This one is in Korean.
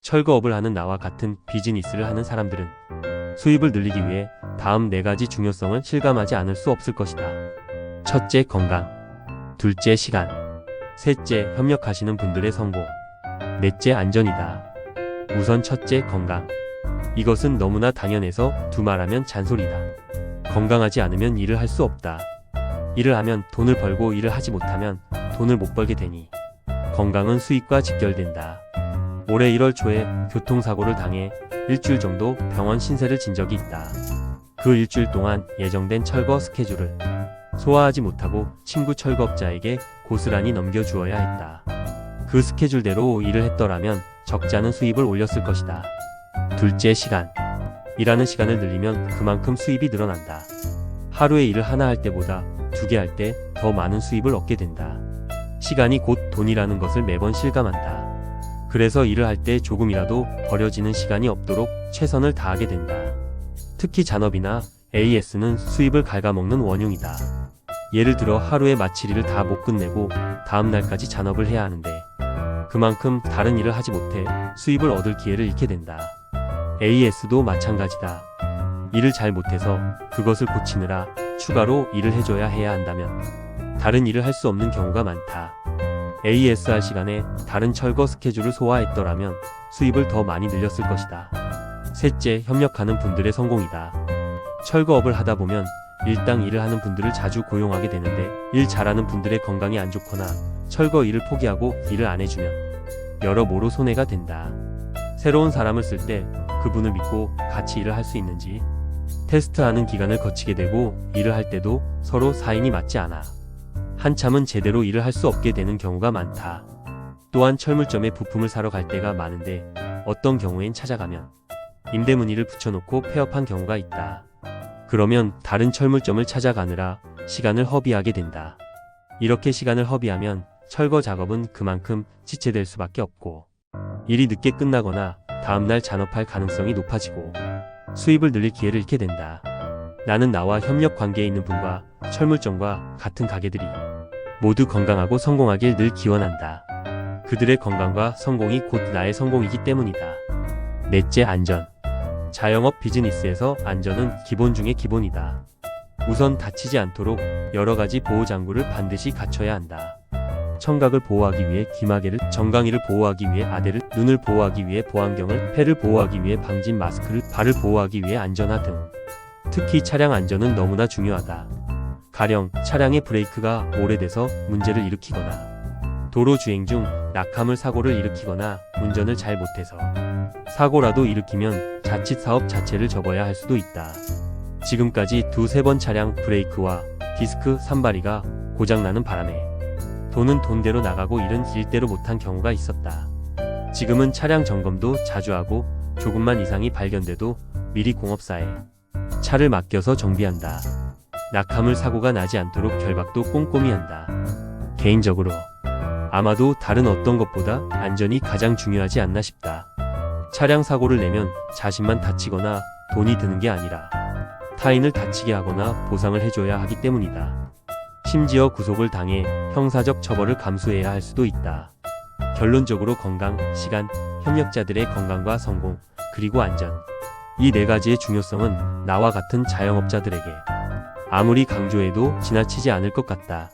철거업을 하는 나와 같은 비즈니스를 하는 사람들은 수입을 늘리기 위해 다음 4가지 중요성을 실감하지 않을 수 없을 것이다. 첫째, 건강. 둘째, 시간. 셋째, 협력하시는 분들의 성공. 넷째, 안전이다. 우선 첫째, 건강. 이것은 너무나 당연해서 두말하면 잔소리다. 건강하지 않으면 일을 할 수 없다. 일을 하면 돈을 벌고 일을 하지 못하면 돈을 못 벌게 되니 건강은 수입과 직결된다. 올해 1월 초에 교통사고를 당해 일주일 정도 병원 신세를 진 적이 있다. 그 일주일 동안 예정된 철거 스케줄을 소화하지 못하고 친구 철거업자에게 고스란히 넘겨주어야 했다. 그 스케줄대로 일을 했더라면 적지 않은 수입을 올렸을 것이다. 둘째, 시간. 일하는 시간을 늘리면 그만큼 수입이 늘어난다. 하루에 일을 하나 할 때보다 2개 할 때 더 많은 수입을 얻게 된다. 시간이 곧 돈이라는 것을 매번 실감한다. 그래서 일을 할 때 조금이라도 버려지는 시간이 없도록 최선을 다하게 된다. 특히 잔업이나 AS는 수입을 갉아먹는 원흉이다. 예를 들어 하루에 마칠 일을 다 못 끝내고 다음 날까지 잔업을 해야 하는데 그만큼 다른 일을 하지 못해 수입을 얻을 기회를 잃게 된다. AS도 마찬가지다. 일을 잘 못해서 그것을 고치느라 추가로 일을 해줘야 해야 한다면 다른 일을 할 수 없는 경우가 많다. AS 할 시간에 다른 철거 스케줄을 소화했더라면 수입을 더 많이 늘렸을 것이다. 셋째, 협력하는 분들의 성공이다. 철거업을 하다 보면 일당 일을 하는 분들을 자주 고용하게 되는데 일 잘하는 분들의 건강이 안 좋거나 철거 일을 포기하고 일을 안 해주면 여러모로 손해가 된다. 새로운 사람을 쓸 때 그분을 믿고 같이 일을 할 수 있는지 테스트하는 기간을 거치게 되고 일을 할 때도 서로 사인이 맞지 않아 한참은 제대로 일을 할 수 없게 되는 경우가 많다. 또한 철물점에 부품을 사러 갈 때가 많은데 어떤 경우엔 찾아가면 임대문의를 붙여놓고 폐업한 경우가 있다. 그러면 다른 철물점을 찾아가느라 시간을 허비하게 된다. 이렇게 시간을 허비하면 철거 작업은 그만큼 지체될 수밖에 없고 일이 늦게 끝나거나 다음날 잔업할 가능성이 높아지고 수입을 늘릴 기회를 잃게 된다. 나는 나와 협력 관계에 있는 분과 철물점과 같은 가게들이 모두 건강하고 성공하길 늘 기원한다. 그들의 건강과 성공이 곧 나의 성공이기 때문이다. 넷째, 안전. 자영업 비즈니스에서 안전은 기본 중의 기본이다. 우선 다치지 않도록 여러가지 보호장구를 반드시 갖춰야 한다. 청각을 보호하기 위해 귀마개를, 정강이를 보호하기 위해 아대를, 눈을 보호하기 위해 보안경을, 폐를 보호하기 위해 방진 마스크를, 발을 보호하기 위해 안전화 등. 특히 차량 안전은 너무나 중요하다. 가령 차량의 브레이크가 오래돼서 문제를 일으키거나 도로 주행 중 낙하물 사고를 일으키거나 운전을 잘 못해서 사고라도 일으키면 자칫 사업 자체를 접어야 할 수도 있다. 지금까지 2-3번 차량 브레이크와 디스크 산발이가 고장나는 바람에 돈은 돈대로 나가고 일은 일대로 못한 경우가 있었다. 지금은 차량 점검도 자주 하고 조금만 이상이 발견돼도 미리 공업사에 차를 맡겨서 정비한다. 낙하물 사고가 나지 않도록 결박도 꼼꼼히 한다. 개인적으로 아마도 다른 어떤 것보다 안전이 가장 중요하지 않나 싶다. 차량 사고를 내면 자신만 다치거나 돈이 드는 게 아니라 타인을 다치게 하거나 보상을 해줘야 하기 때문이다. 심지어 구속을 당해 형사적 처벌을 감수해야 할 수도 있다. 결론적으로 건강, 시간, 협력자들의 건강과 성공, 그리고 안전. 이 4가지의 중요성은 나와 같은 자영업자들에게 아무리 강조해도 지나치지 않을 것 같다.